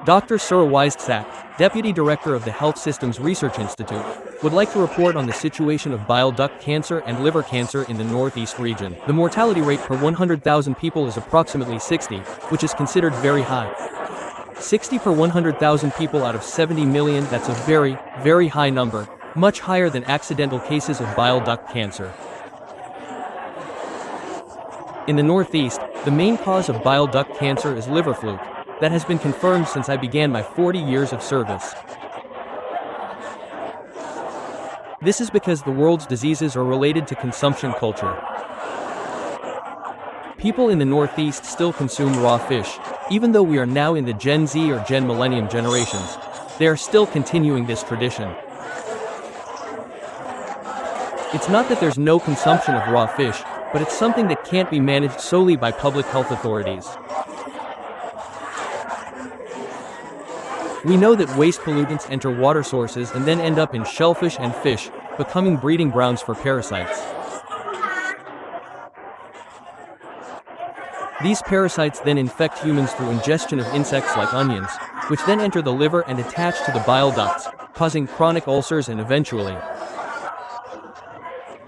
Dr. Weizsäck, Deputy Director of the Health Systems Research Institute, would like to report on the situation of bile duct cancer and liver cancer in the Northeast region. The mortality rate per 100,000 people is approximately 60, which is considered very high. 60 per 100,000 people out of 70 million, that's a very, very high number, much higher than accidental cases of bile duct cancer. In the Northeast, the main cause of bile duct cancer is liver fluke. That has been confirmed since I began my 40 years of service. This is because the world's diseases are related to consumption culture. People in the Northeast still consume raw fish, even though we are now in the Gen Z or Gen Millennium generations. They are still continuing this tradition. It's not that there's no consumption of raw fish, but it's something that can't be managed solely by public health authorities. We know that waste pollutants enter water sources and then end up in shellfish and fish, becoming breeding grounds for parasites. These parasites then infect humans through ingestion of insects like onions, which then enter the liver and attach to the bile ducts, causing chronic ulcers and eventually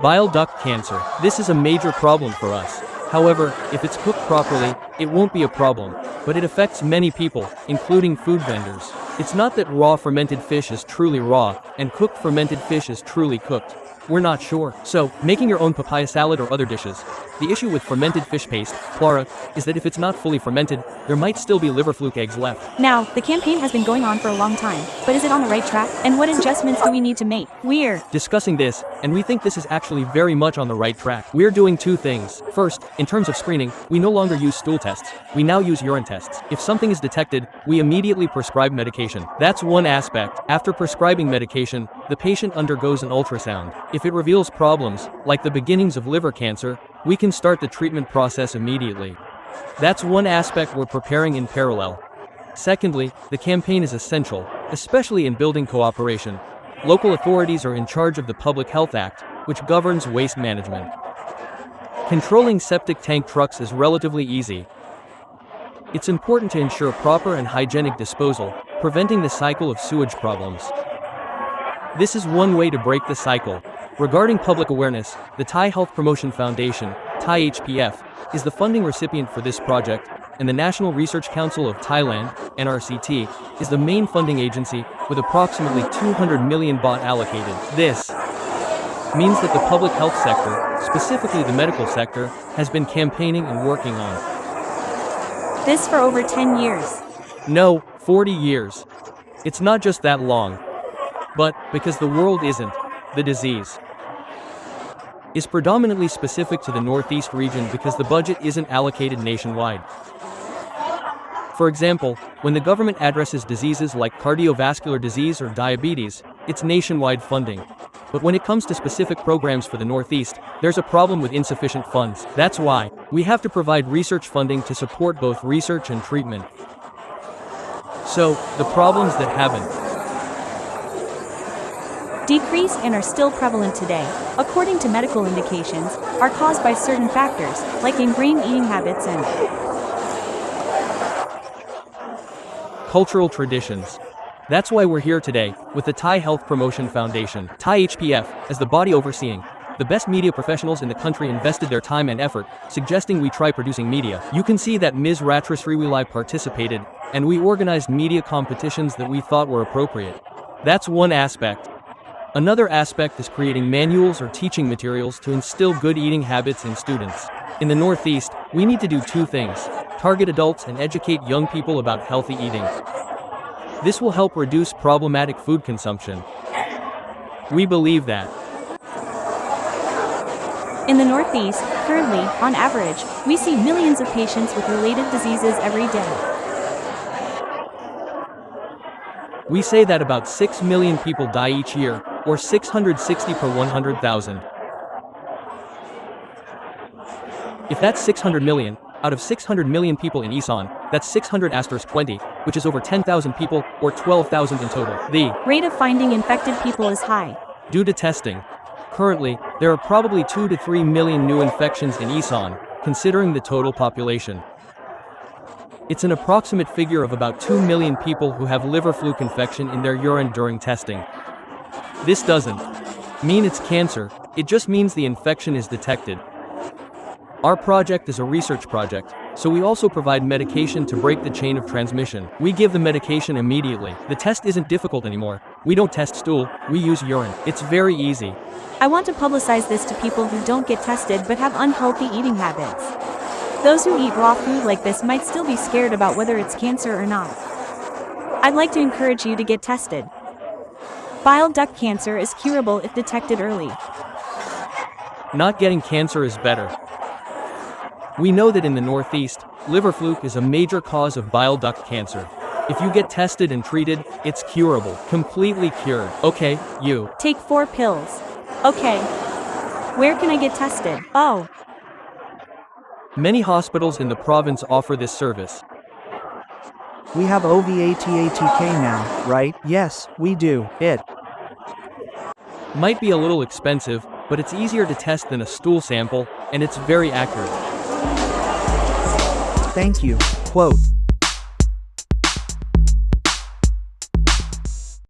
bile duct cancer. This is a major problem for us. However, if it's cooked properly, it won't be a problem, but it affects many people, including food vendors. It's not that raw fermented fish is truly raw, and cooked fermented fish is truly cooked. We're not sure. So, making your own papaya salad or other dishes. The issue with fermented fish paste, clara, is that if it's not fully fermented, there might still be liver fluke eggs left. Now, the campaign has been going on for a long time, but is it on the right track? And what adjustments do we need to make? We're discussing this, and we think this is actually very much on the right track. We're doing two things. First, in terms of screening, we no longer use stool tests. We now use urine tests. If something is detected, we immediately prescribe medication. That's one aspect. After prescribing medication, the patient undergoes an ultrasound. If it reveals problems, like the beginnings of liver cancer, we can start the treatment process immediately. That's one aspect we're preparing in parallel. Secondly, the campaign is essential, especially in building cooperation. Local authorities are in charge of the Public Health Act, which governs waste management. Controlling septic tank trucks is relatively easy. It's important to ensure proper and hygienic disposal, preventing the cycle of sewage problems. This is one way to break the cycle. Regarding public awareness, the Thai Health Promotion Foundation, Thai HPF, is the funding recipient for this project, and the National Research Council of Thailand, NRCT, is the main funding agency, with approximately 200 million baht allocated. This means that the public health sector, specifically the medical sector, has been campaigning and working on this for over 10 years. No, 40 years. It's not just that long. But, because the world isn't, the disease is predominantly specific to the Northeast region because the budget isn't allocated nationwide. For example, when the government addresses diseases like cardiovascular disease or diabetes, it's nationwide funding. But when it comes to specific programs for the Northeast, there's a problem with insufficient funds. That's why we have to provide research funding to support both research and treatment. So, the problems that haven't decreased and are still prevalent today, according to medical indications, are caused by certain factors, like ingrained eating habits and cultural traditions. That's why we're here today, with the Thai Health Promotion Foundation, Thai HPF, as the body overseeing. The best media professionals in the country invested their time and effort, suggesting we try producing media. You can see that Ms. Ratrisriwilai participated, and we organized media competitions that we thought were appropriate. That's one aspect. Another aspect is creating manuals or teaching materials to instill good eating habits in students. In the Northeast, we need to do two things: target adults and educate young people about healthy eating. This will help reduce problematic food consumption. We believe that in the Northeast, currently, on average, we see millions of patients with related diseases every day. We say that about 6 million people die each year, or 660 per 100,000. If that's 600 million, out of 600 million people in Isan, that's 600 * 20, which is over 10,000 people, or 12,000 in total. The rate of finding infected people is high. Due to testing. Currently, there are probably 2 to 3 million new infections in Isan, considering the total population. It's an approximate figure of about 2 million people who have liver fluke infection in their urine during testing. This doesn't mean it's cancer, it just means the infection is detected. Our project is a research project, so we also provide medication to break the chain of transmission. We give the medication immediately. The test isn't difficult anymore. We don't test stool, we use urine. It's very easy. I want to publicize this to people who don't get tested but have unhealthy eating habits. Those who eat raw food like this might still be scared about whether it's cancer or not. I'd like to encourage you to get tested. Bile duct cancer is curable if detected early. Not getting cancer is better. We know that in the Northeast, liver fluke is a major cause of bile duct cancer. If you get tested and treated, it's curable, completely cured. Okay, you. Take 4 pills. Okay. Where can I get tested? Oh. Many hospitals in the province offer this service. We have OVATATK now, right? Yes, we do. It Might be a little expensive, but it's easier to test than a stool sample, and it's very accurate. Thank you. Quote.